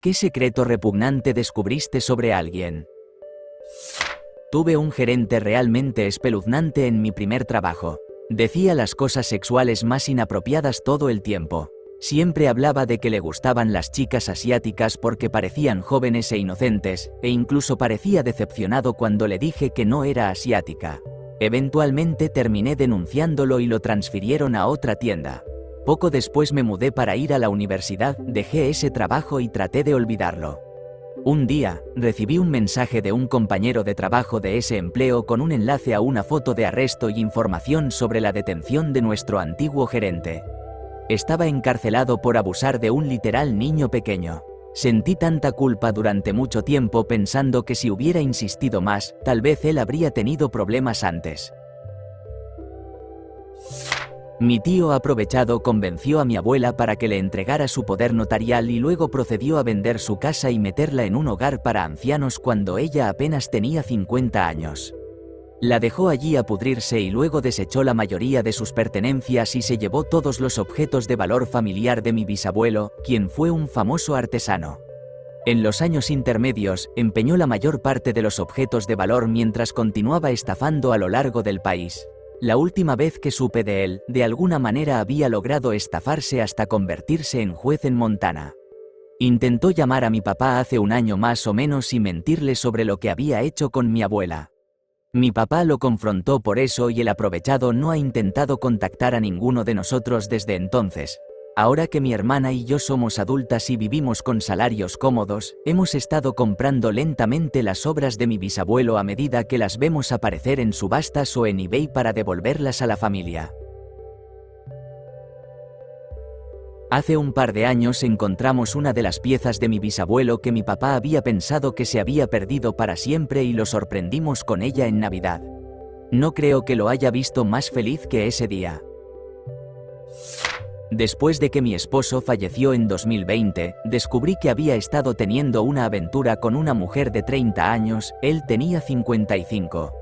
¿Qué secreto repugnante descubriste sobre alguien? Tuve un gerente realmente espeluznante en mi primer trabajo. Decía las cosas sexuales más inapropiadas todo el tiempo. Siempre hablaba de que le gustaban las chicas asiáticas porque parecían jóvenes e inocentes, e incluso parecía decepcionado cuando le dije que no era asiática. Eventualmente terminé denunciándolo y lo transfirieron a otra tienda. Poco después me mudé para ir a la universidad, dejé ese trabajo y traté de olvidarlo. Un día, recibí un mensaje de un compañero de trabajo de ese empleo con un enlace a una foto de arresto y información sobre la detención de nuestro antiguo gerente. Estaba encarcelado por abusar de un literal niño pequeño. Sentí tanta culpa durante mucho tiempo pensando que si hubiera insistido más, tal vez él habría tenido problemas antes. Mi tío aprovechado convenció a mi abuela para que le entregara su poder notarial y luego procedió a vender su casa y meterla en un hogar para ancianos cuando ella apenas tenía 50 años. La dejó allí a pudrirse y luego desechó la mayoría de sus pertenencias y se llevó todos los objetos de valor familiar de mi bisabuelo, quien fue un famoso artesano. En los años intermedios, empeñó la mayor parte de los objetos de valor mientras continuaba estafando a lo largo del país. La última vez que supe de él, de alguna manera había logrado estafarse hasta convertirse en juez en Montana. Intentó llamar a mi papá hace un año más o menos y mentirle sobre lo que había hecho con mi abuela. Mi papá lo confrontó por eso y el aprovechado no ha intentado contactar a ninguno de nosotros desde entonces. Ahora que mi hermana y yo somos adultas y vivimos con salarios cómodos, hemos estado comprando lentamente las obras de mi bisabuelo a medida que las vemos aparecer en subastas o en eBay para devolverlas a la familia. Hace un par de años encontramos una de las piezas de mi bisabuelo que mi papá había pensado que se había perdido para siempre y lo sorprendimos con ella en Navidad. No creo que lo haya visto más feliz que ese día. Después de que mi esposo falleció en 2020, descubrí que había estado teniendo una aventura con una mujer de 30 años, él tenía 55.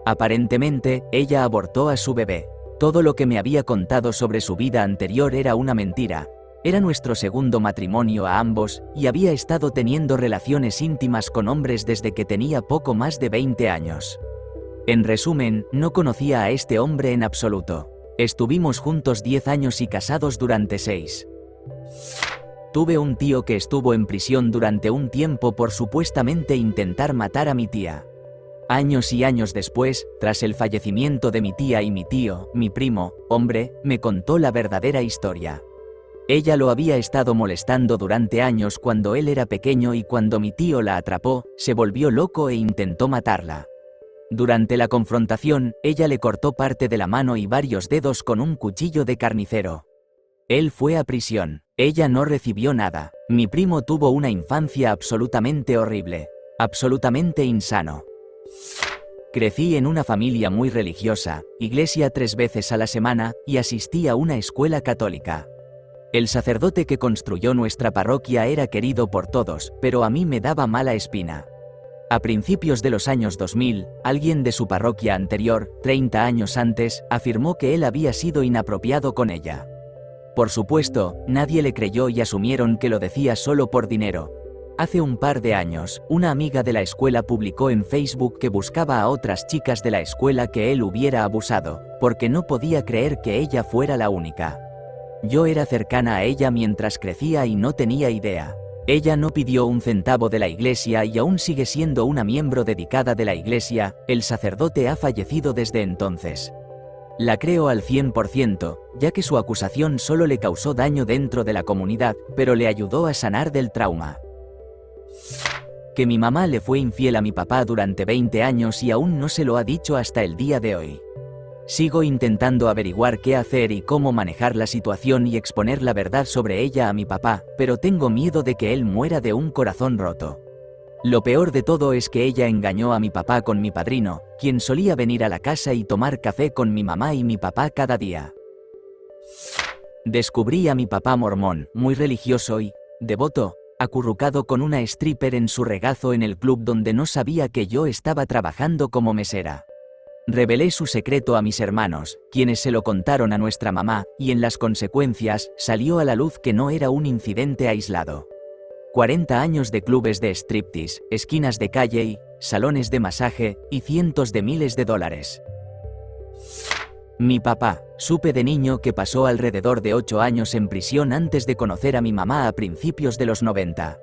Aparentemente, ella abortó a su bebé. Todo lo que me había contado sobre su vida anterior era una mentira. Era nuestro segundo matrimonio a ambos, y había estado teniendo relaciones íntimas con hombres desde que tenía poco más de 20 años. En resumen, no conocía a este hombre en absoluto. Estuvimos juntos 10 años y casados durante 6. Tuve un tío que estuvo en prisión durante un tiempo por supuestamente intentar matar a mi tía. Años y años después, tras el fallecimiento de mi tía y mi tío, mi primo, hombre, me contó la verdadera historia. Ella lo había estado molestando durante años cuando él era pequeño y cuando mi tío la atrapó, se volvió loco e intentó matarla. Durante la confrontación, ella le cortó parte de la mano y varios dedos con un cuchillo de carnicero. Él fue a prisión. Ella no recibió nada. Mi primo tuvo una infancia absolutamente horrible. Absolutamente insano. Crecí en una familia muy religiosa, iglesia 3 veces a la semana, y asistí a una escuela católica. El sacerdote que construyó nuestra parroquia era querido por todos, pero a mí me daba mala espina. A principios de los años 2000, alguien de su parroquia anterior, 30 años antes, afirmó que él había sido inapropiado con ella. Por supuesto, nadie le creyó y asumieron que lo decía solo por dinero. Hace un par de años, una amiga de la escuela publicó en Facebook que buscaba a otras chicas de la escuela que él hubiera abusado, porque no podía creer que ella fuera la única. Yo era cercana a ella mientras crecía y no tenía idea. Ella no pidió un centavo de la iglesia y aún sigue siendo una miembro dedicada de la iglesia. El sacerdote ha fallecido desde entonces. La creo al 100%, ya que su acusación solo le causó daño dentro de la comunidad, pero le ayudó a sanar del trauma. Que mi mamá le fue infiel a mi papá durante 20 años y aún no se lo ha dicho hasta el día de hoy. Sigo intentando averiguar qué hacer y cómo manejar la situación y exponer la verdad sobre ella a mi papá, pero tengo miedo de que él muera de un corazón roto. Lo peor de todo es que ella engañó a mi papá con mi padrino, quien solía venir a la casa y tomar café con mi mamá y mi papá cada día. Descubrí a mi papá mormón, muy religioso y devoto, acurrucado con una stripper en su regazo en el club donde no sabía que yo estaba trabajando como mesera. Revelé su secreto a mis hermanos, quienes se lo contaron a nuestra mamá, y en las consecuencias, salió a la luz que no era un incidente aislado. 40 años de clubes de striptease, esquinas de calle y salones de masaje, y cientos de miles de dólares. Mi papá. Supe de niño que pasó alrededor de 8 años en prisión antes de conocer a mi mamá a principios de los 90.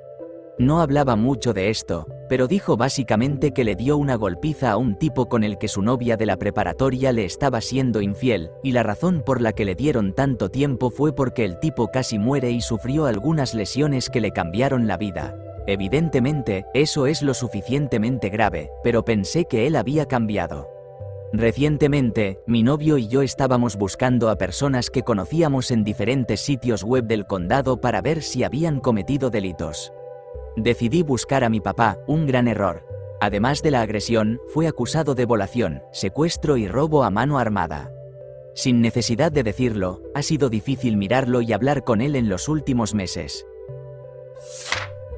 No hablaba mucho de esto, pero dijo básicamente que le dio una golpiza a un tipo con el que su novia de la preparatoria le estaba siendo infiel, y la razón por la que le dieron tanto tiempo fue porque el tipo casi muere y sufrió algunas lesiones que le cambiaron la vida. Evidentemente, eso es lo suficientemente grave, pero pensé que él había cambiado. Recientemente, mi novio y yo estábamos buscando a personas que conocíamos en diferentes sitios web del condado para ver si habían cometido delitos. Decidí buscar a mi papá, un gran error. Además de la agresión, fue acusado de violación, secuestro y robo a mano armada. Sin necesidad de decirlo, ha sido difícil mirarlo y hablar con él en los últimos meses.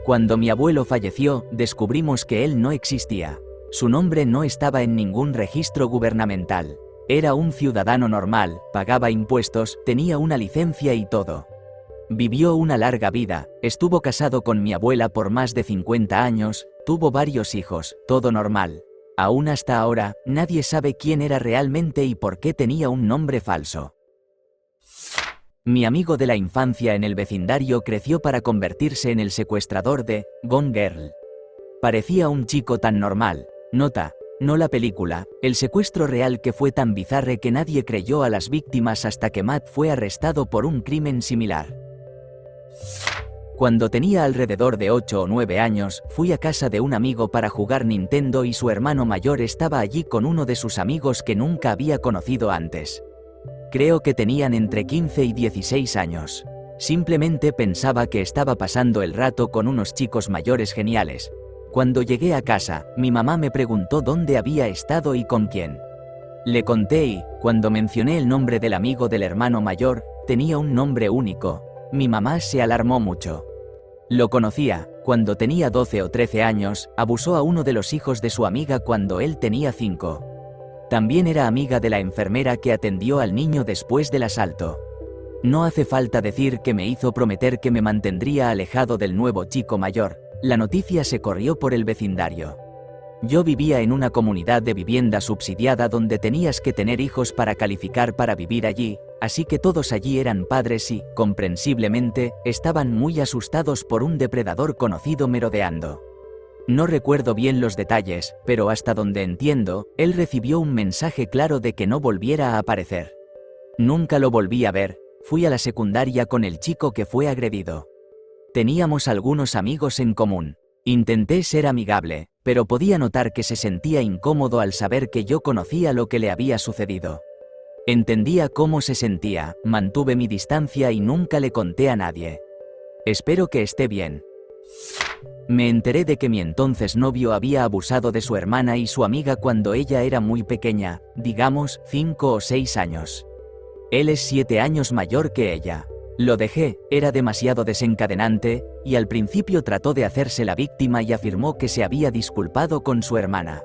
Cuando mi abuelo falleció, descubrimos que él no existía. Su nombre no estaba en ningún registro gubernamental. Era un ciudadano normal, pagaba impuestos, tenía una licencia y todo. Vivió una larga vida, estuvo casado con mi abuela por más de 50 años, tuvo varios hijos, todo normal. Aún hasta ahora, nadie sabe quién era realmente y por qué tenía un nombre falso. Mi amigo de la infancia en el vecindario creció para convertirse en el secuestrador de Gone Girl. Parecía un chico tan normal. Nota, no la película, el secuestro real que fue tan bizarre que nadie creyó a las víctimas hasta que Matt fue arrestado por un crimen similar. Cuando tenía alrededor de 8 o 9 años, fui a casa de un amigo para jugar Nintendo y su hermano mayor estaba allí con uno de sus amigos que nunca había conocido antes. Creo que tenían entre 15 y 16 años. Simplemente pensaba que estaba pasando el rato con unos chicos mayores geniales. Cuando llegué a casa, mi mamá me preguntó dónde había estado y con quién. Le conté y, cuando mencioné el nombre del amigo del hermano mayor, tenía un nombre único. Mi mamá se alarmó mucho. Lo conocía, cuando tenía 12 o 13 años, abusó a uno de los hijos de su amiga cuando él tenía 5. También era amiga de la enfermera que atendió al niño después del asalto. No hace falta decir que me hizo prometer que me mantendría alejado del nuevo chico mayor. La noticia se corrió por el vecindario. Yo vivía en una comunidad de vivienda subsidiada donde tenías que tener hijos para calificar para vivir allí, así que todos allí eran padres y, comprensiblemente, estaban muy asustados por un depredador conocido merodeando. No recuerdo bien los detalles, pero hasta donde entiendo, él recibió un mensaje claro de que no volviera a aparecer. Nunca lo volví a ver. Fui a la secundaria con el chico que fue agredido. Teníamos algunos amigos en común. Intenté ser amigable, pero podía notar que se sentía incómodo al saber que yo conocía lo que le había sucedido. Entendía cómo se sentía, mantuve mi distancia y nunca le conté a nadie. Espero que esté bien. Me enteré de que mi entonces novio había abusado de su hermana y su amiga cuando ella era muy pequeña, digamos, 5 o 6 años. Él es 7 años mayor que ella. Lo dejé, era demasiado desencadenante, y al principio trató de hacerse la víctima y afirmó que se había disculpado con su hermana.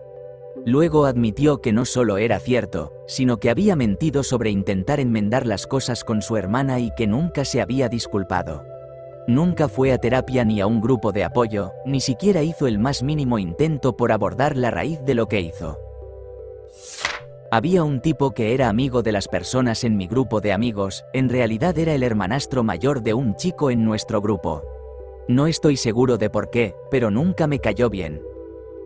Luego admitió que no solo era cierto, sino que había mentido sobre intentar enmendar las cosas con su hermana y que nunca se había disculpado. Nunca fue a terapia ni a un grupo de apoyo, ni siquiera hizo el más mínimo intento por abordar la raíz de lo que hizo. Había un tipo que era amigo de las personas en mi grupo de amigos, en realidad era el hermanastro mayor de un chico en nuestro grupo. No estoy seguro de por qué, pero nunca me cayó bien.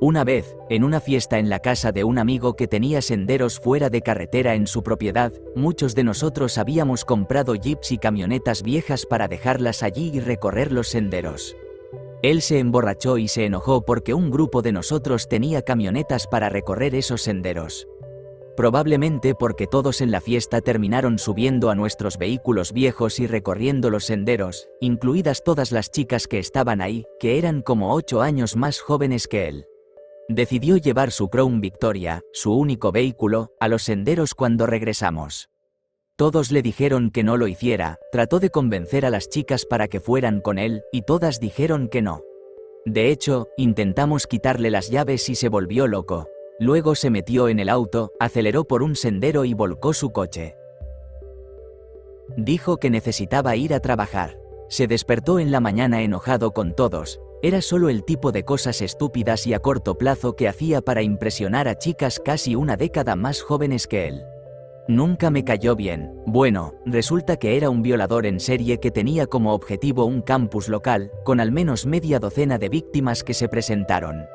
Una vez, en una fiesta en la casa de un amigo que tenía senderos fuera de carretera en su propiedad, muchos de nosotros habíamos comprado jeeps y camionetas viejas para dejarlas allí y recorrer los senderos. Él se emborrachó y se enojó porque un grupo de nosotros tenía camionetas para recorrer esos senderos. Probablemente porque todos en la fiesta terminaron subiendo a nuestros vehículos viejos y recorriendo los senderos, incluidas todas las chicas que estaban ahí, que eran como 8 años más jóvenes que él. Decidió llevar su Crown Victoria, su único vehículo, a los senderos cuando regresamos. Todos le dijeron que no lo hiciera, trató de convencer a las chicas para que fueran con él, y todas dijeron que no. De hecho, intentamos quitarle las llaves y se volvió loco. Luego se metió en el auto, aceleró por un sendero y volcó su coche. Dijo que necesitaba ir a trabajar. Se despertó en la mañana enojado con todos. Era solo el tipo de cosas estúpidas y a corto plazo que hacía para impresionar a chicas casi una década más jóvenes que él. Nunca me cayó bien. Bueno, resulta que era un violador en serie que tenía como objetivo un campus local, con al menos media docena de víctimas que se presentaron.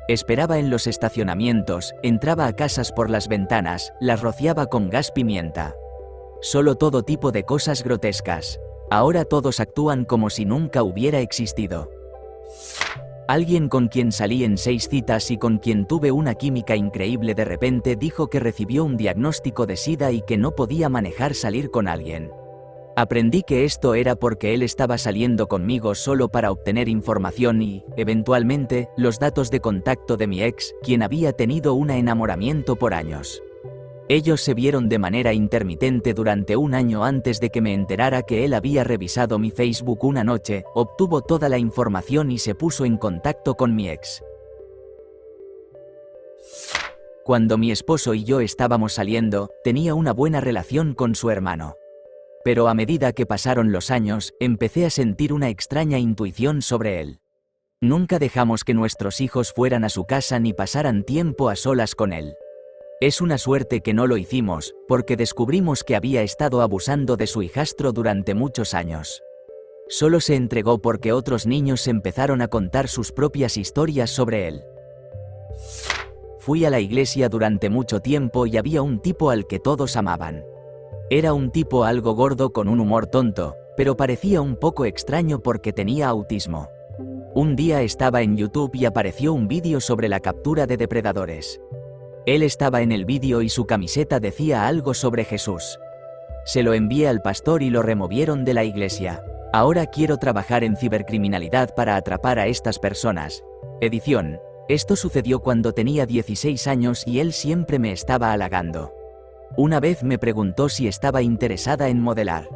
Esperaba en los estacionamientos, entraba a casas por las ventanas, las rociaba con gas pimienta. Solo todo tipo de cosas grotescas. Ahora todos actúan como si nunca hubiera existido. Alguien con quien salí en 6 citas y con quien tuve una química increíble de repente dijo que recibió un diagnóstico de SIDA y que no podía manejar salir con alguien. Aprendí que esto era porque él estaba saliendo conmigo solo para obtener información y, eventualmente, los datos de contacto de mi ex, quien había tenido un enamoramiento por años. Ellos se vieron de manera intermitente durante un año antes de que me enterara que él había revisado mi Facebook una noche, obtuvo toda la información y se puso en contacto con mi ex. Cuando mi esposo y yo estábamos saliendo, tenía una buena relación con su hermano. Pero a medida que pasaron los años, empecé a sentir una extraña intuición sobre él. Nunca dejamos que nuestros hijos fueran a su casa ni pasaran tiempo a solas con él. Es una suerte que no lo hicimos, porque descubrimos que había estado abusando de su hijastro durante muchos años. Solo se entregó porque otros niños empezaron a contar sus propias historias sobre él. Fui a la iglesia durante mucho tiempo y había un tipo al que todos amaban. Era un tipo algo gordo con un humor tonto, pero parecía un poco extraño porque tenía autismo. Un día estaba en YouTube y apareció un vídeo sobre la captura de depredadores. Él estaba en el vídeo y su camiseta decía algo sobre Jesús. Se lo envié al pastor y lo removieron de la iglesia. Ahora quiero trabajar en cibercriminalidad para atrapar a estas personas. Edición. Esto sucedió cuando tenía 16 años y él siempre me estaba halagando. Una vez me preguntó si estaba interesada en modelar.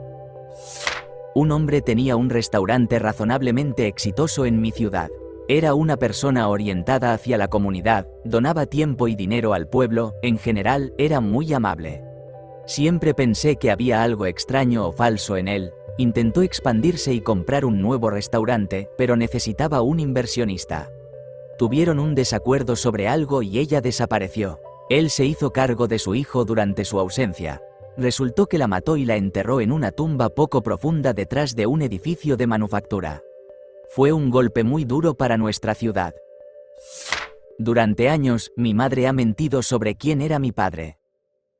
Un hombre tenía un restaurante razonablemente exitoso en mi ciudad. Era una persona orientada hacia la comunidad, donaba tiempo y dinero al pueblo, en general, era muy amable. Siempre pensé que había algo extraño o falso en él. Intentó expandirse y comprar un nuevo restaurante, pero necesitaba un inversionista. Tuvieron un desacuerdo sobre algo y ella desapareció. Él se hizo cargo de su hijo durante su ausencia. Resultó que la mató y la enterró en una tumba poco profunda detrás de un edificio de manufactura. Fue un golpe muy duro para nuestra ciudad. Durante años, mi madre ha mentido sobre quién era mi padre.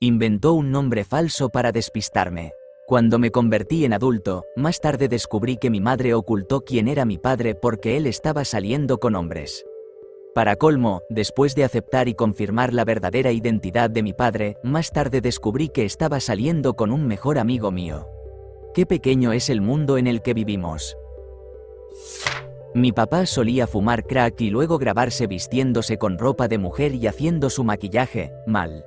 Inventó un nombre falso para despistarme. Cuando me convertí en adulto, más tarde descubrí que mi madre ocultó quién era mi padre porque él estaba saliendo con hombres. Para colmo, después de aceptar y confirmar la verdadera identidad de mi padre, más tarde descubrí que estaba saliendo con un mejor amigo mío. Qué pequeño es el mundo en el que vivimos. Mi papá solía fumar crack y luego grabarse vistiéndose con ropa de mujer y haciendo su maquillaje, mal.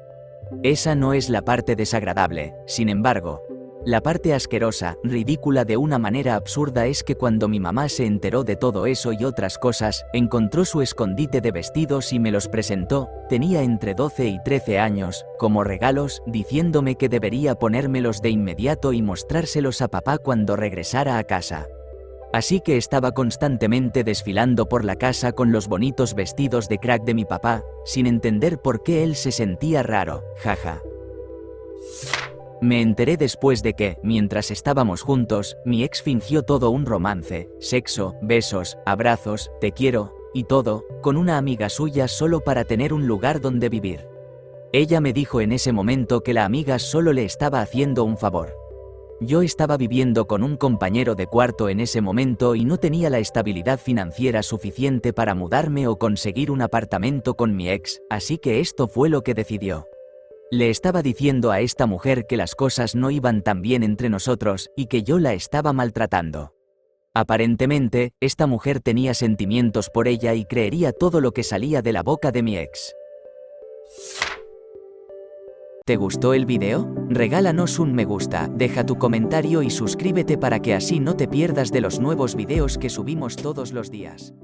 Esa no es la parte desagradable, sin embargo. La parte asquerosa, ridícula de una manera absurda es que cuando mi mamá se enteró de todo eso y otras cosas, encontró su escondite de vestidos y me los presentó, tenía entre 12 y 13 años, como regalos, diciéndome que debería ponérmelos de inmediato y mostrárselos a papá cuando regresara a casa. Así que estaba constantemente desfilando por la casa con los bonitos vestidos de crack de mi papá, sin entender por qué él se sentía raro, jaja. Me enteré después de que, mientras estábamos juntos, mi ex fingió todo un romance, sexo, besos, abrazos, te quiero, y todo, con una amiga suya solo para tener un lugar donde vivir. Ella me dijo en ese momento que la amiga solo le estaba haciendo un favor. Yo estaba viviendo con un compañero de cuarto en ese momento y no tenía la estabilidad financiera suficiente para mudarme o conseguir un apartamento con mi ex, así que esto fue lo que decidió. Le estaba diciendo a esta mujer que las cosas no iban tan bien entre nosotros y que yo la estaba maltratando. Aparentemente, esta mujer tenía sentimientos por ella y creería todo lo que salía de la boca de mi ex. ¿Te gustó el video? Regálanos un me gusta, deja tu comentario y suscríbete para que así no te pierdas de los nuevos videos que subimos todos los días.